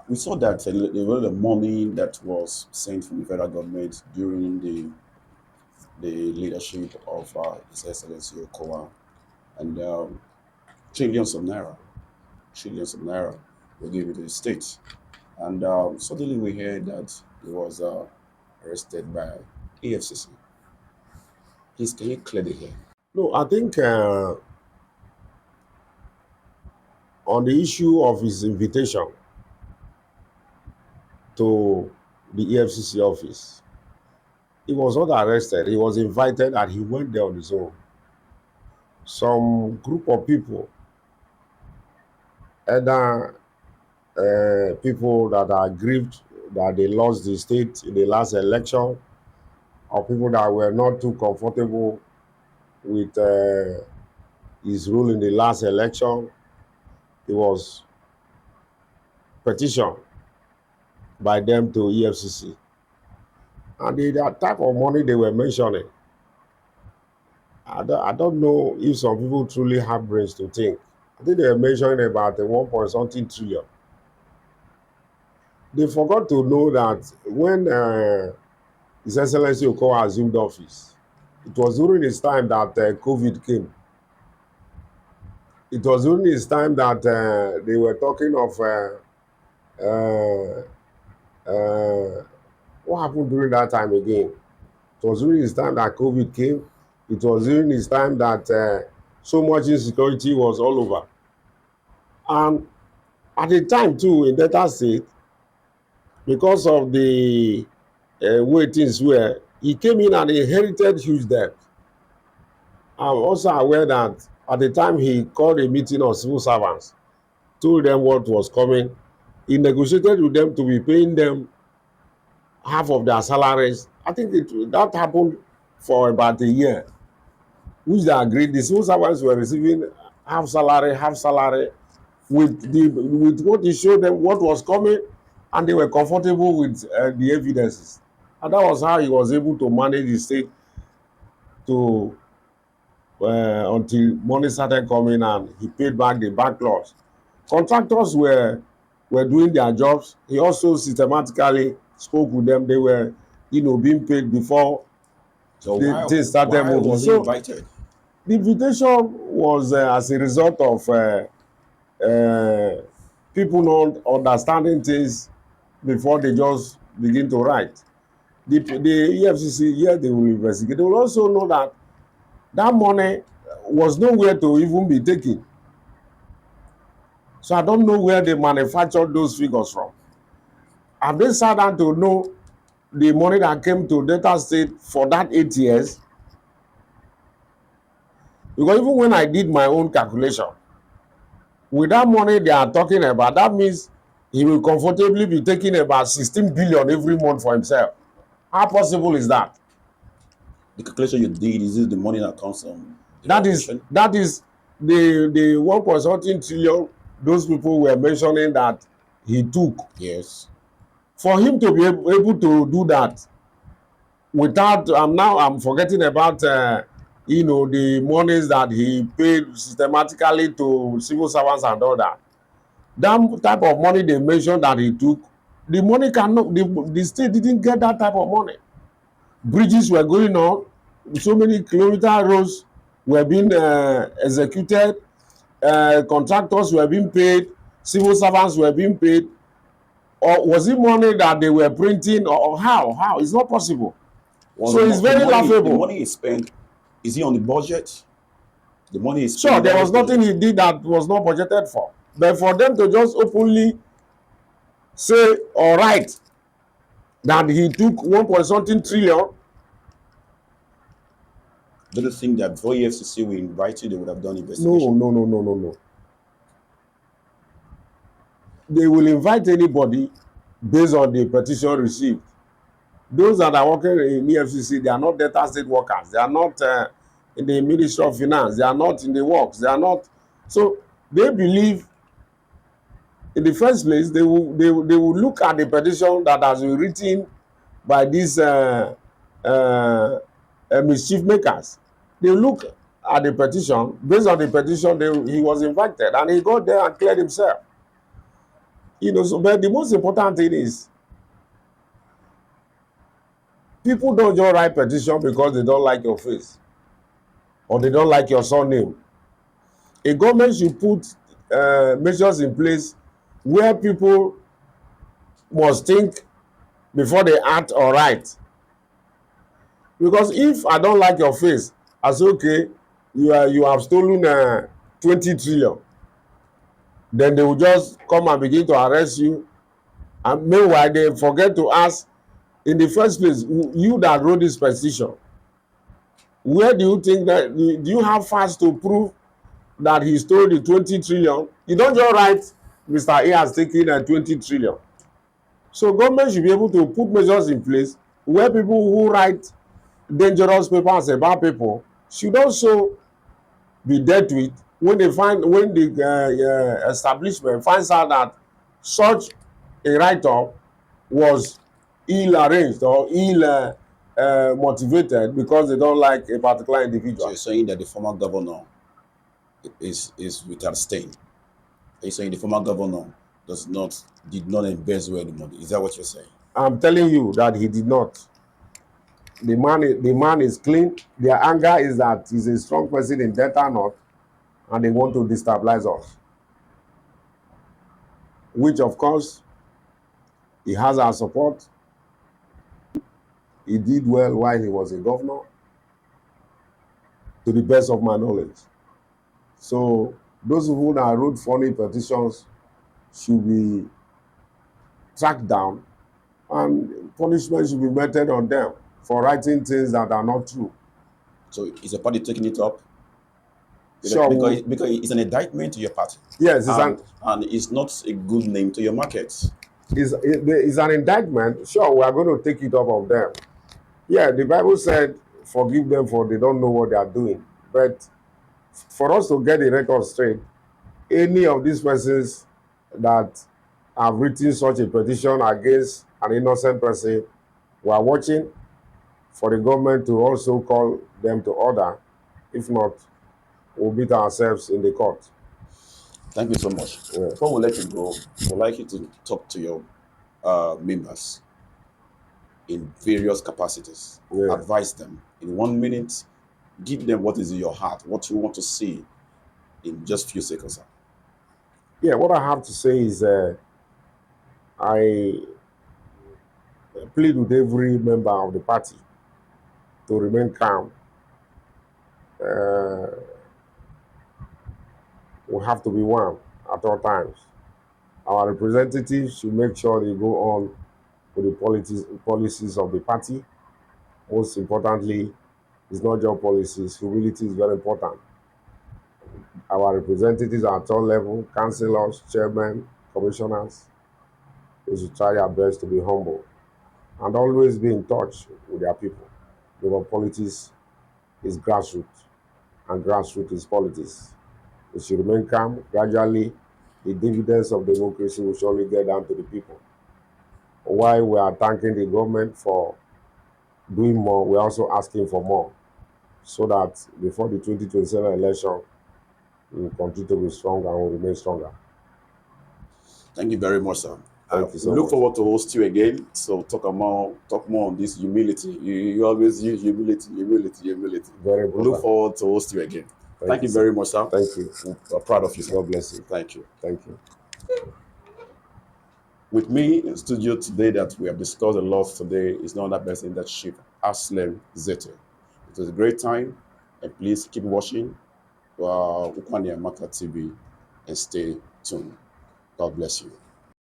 We saw that there was the money that was sent from the federal government during the leadership of His Excellency Okowa, and trillions of naira, trillions of naira were given to the state. And suddenly we heard that he was arrested by EFCC. Please, can you clear the air? No, I think on the issue of his invitation to the EFCC office, he was not arrested. He was invited and he went there on his own. Some group of people, either people that are aggrieved that they lost the state in the last election, or people that were not too comfortable with his rule in the last election, he was petitioned by them to EFCC. And the type of money they were mentioning, I don't know if some people truly have brains to think. I think they were mentioning about the 1 point something trillion. They forgot to know that when His Excellency Okowa assumed office, it was during his time that COVID came. It was during his time that they were talking of uh, uh, what happened during that time again. It was during his time that COVID came. It was during his time that so much insecurity was all over. And at the time too, in Delta State, because of the way things were, he came in and inherited huge debt. I'm also aware that at the time he called a meeting of civil servants, told them what was coming. He negotiated with them to be paying them half of their salaries. I think that happened for about a year, which they agreed. The civil servants were receiving half salary, with what he showed them what was coming, and they were comfortable with the evidences. And that was how he was able to manage the state to until money started coming and he paid back the backlogs. Contractors were doing their jobs. He also systematically spoke with them. They were, being paid before So the things started why moving. was he So invited? the invitation was as a result of uh, people not understanding things before they just begin to write. The EFCC, here they will investigate. They will also know that that money was nowhere to even be taken. So I don't know where they manufactured those figures from. Have they sat down to know the money that came to Delta State for that 8 years? Because even when I did my own calculation, with that money they are talking about, that means he will comfortably be taking about 16 billion every month for himself. How possible is that? The calculation you did, is it the money that comes from the That is operation? that is the 1 point something trillion those people were mentioning that he took. Yes. For him to be able to do that without now I'm forgetting about the monies that he paid systematically to civil servants and all that. That type of money they mentioned that he took, the money cannot, the state didn't get that type of money. Bridges were going on, so many kilometer roads were being executed, contractors were being paid, civil servants were being paid. Or was it money that they were printing, or how it's not possible. Was So it's very the laughable. money he spent, is he on the budget? The money is spent Sure, in there that was nothing budget. he did that was not budgeted for. But for them to just openly say or write that he took 1 point something trillion, Do you think that before EFCC will invite you, they would have done no, investigation? no, no, no, no, no. They will invite anybody based on the petition received. Those that are working in EFCC, they are not Delta State workers. They are not in the Ministry of Finance. They are not in the works. They are not. So they believe, in the first place, they will look at the petition that has been written by these uh, mischief makers. They look at the petition. Based on the petition, he was invited and he got there and cleared himself. So but the most important thing is people don't just write petition because they don't like your face or they don't like your surname. A government should put measures in place where people must think before they act or write. Because if I don't like your face, I say okay, you have stolen 20 trillion, then they will just come and begin to arrest you. And meanwhile they forget to ask, in the first place, you that wrote this petition, where do you think that, do you have facts to prove that he stole the 20 trillion? You don't just write Mr. A has taken 20 trillion. So government should be able to put measures in place where people who write dangerous papers about people should also be dealt with when the establishment finds out that such a write-up was ill arranged or ill motivated because they don't like a particular So individual. you're saying that the former governor is without stain. Are you saying the former governor did not embezzle any money? Is that what you're saying? I'm telling you that he did not. The man is clean. Their anger is that he's a strong person in Delta North and they want to destabilize us. Which of course he has our support. He did well while he was a governor, to the best of my knowledge. So those who that wrote funny petitions should be tracked down and punishment should be meted on them for writing things that are not true. So is the party taking it up? Sure. Because it's an indictment to your party. Yes, and it's not a good name to your market. it's an indictment. Sure, we are going to take it up of them. Yeah, the Bible said, forgive them for they don't know what they are doing. But for us to get the record straight, any of these persons that have written such a petition against an innocent person, we are watching for the government to also call them to order. If not, we'll beat ourselves in the court. Thank you so much. Yeah. Before we let you go, we'd like you to talk to your members in various capacities. Yeah. Advise them in 1 minute. Give them what is in your heart, what you want to see in just few seconds. Yeah, what I have to say is I plead with every member of the party to remain calm. We have to be one at all times. Our representatives should make sure they go on with the policies of the party. Most importantly, it's not just policies, humility is very important. Our representatives at all level, councillors, chairmen, commissioners, they should try their best to be humble and always be in touch with their people. Because politics is grassroots and grassroots is politics. We should remain calm. Gradually, the dividends of democracy will surely get down to the people. While we are thanking the government for doing more, we're also asking for more so that before the 2027 election, we will continue to be stronger and will remain stronger. Thank you very much, sir. Thank you so we look much. forward to host you again. So talk more on this humility. You always use humility. Very We look important. forward to host you again. Thank you sir. very much, sir. Thank you. We're proud of you, sir. God bless you. Thank you. Thank you. With me in studio today that we have discussed a lot today is no other person than Chief Anslem Nzete. It was a great time, and please keep watching Ukwania Maka TV and stay tuned. God bless you.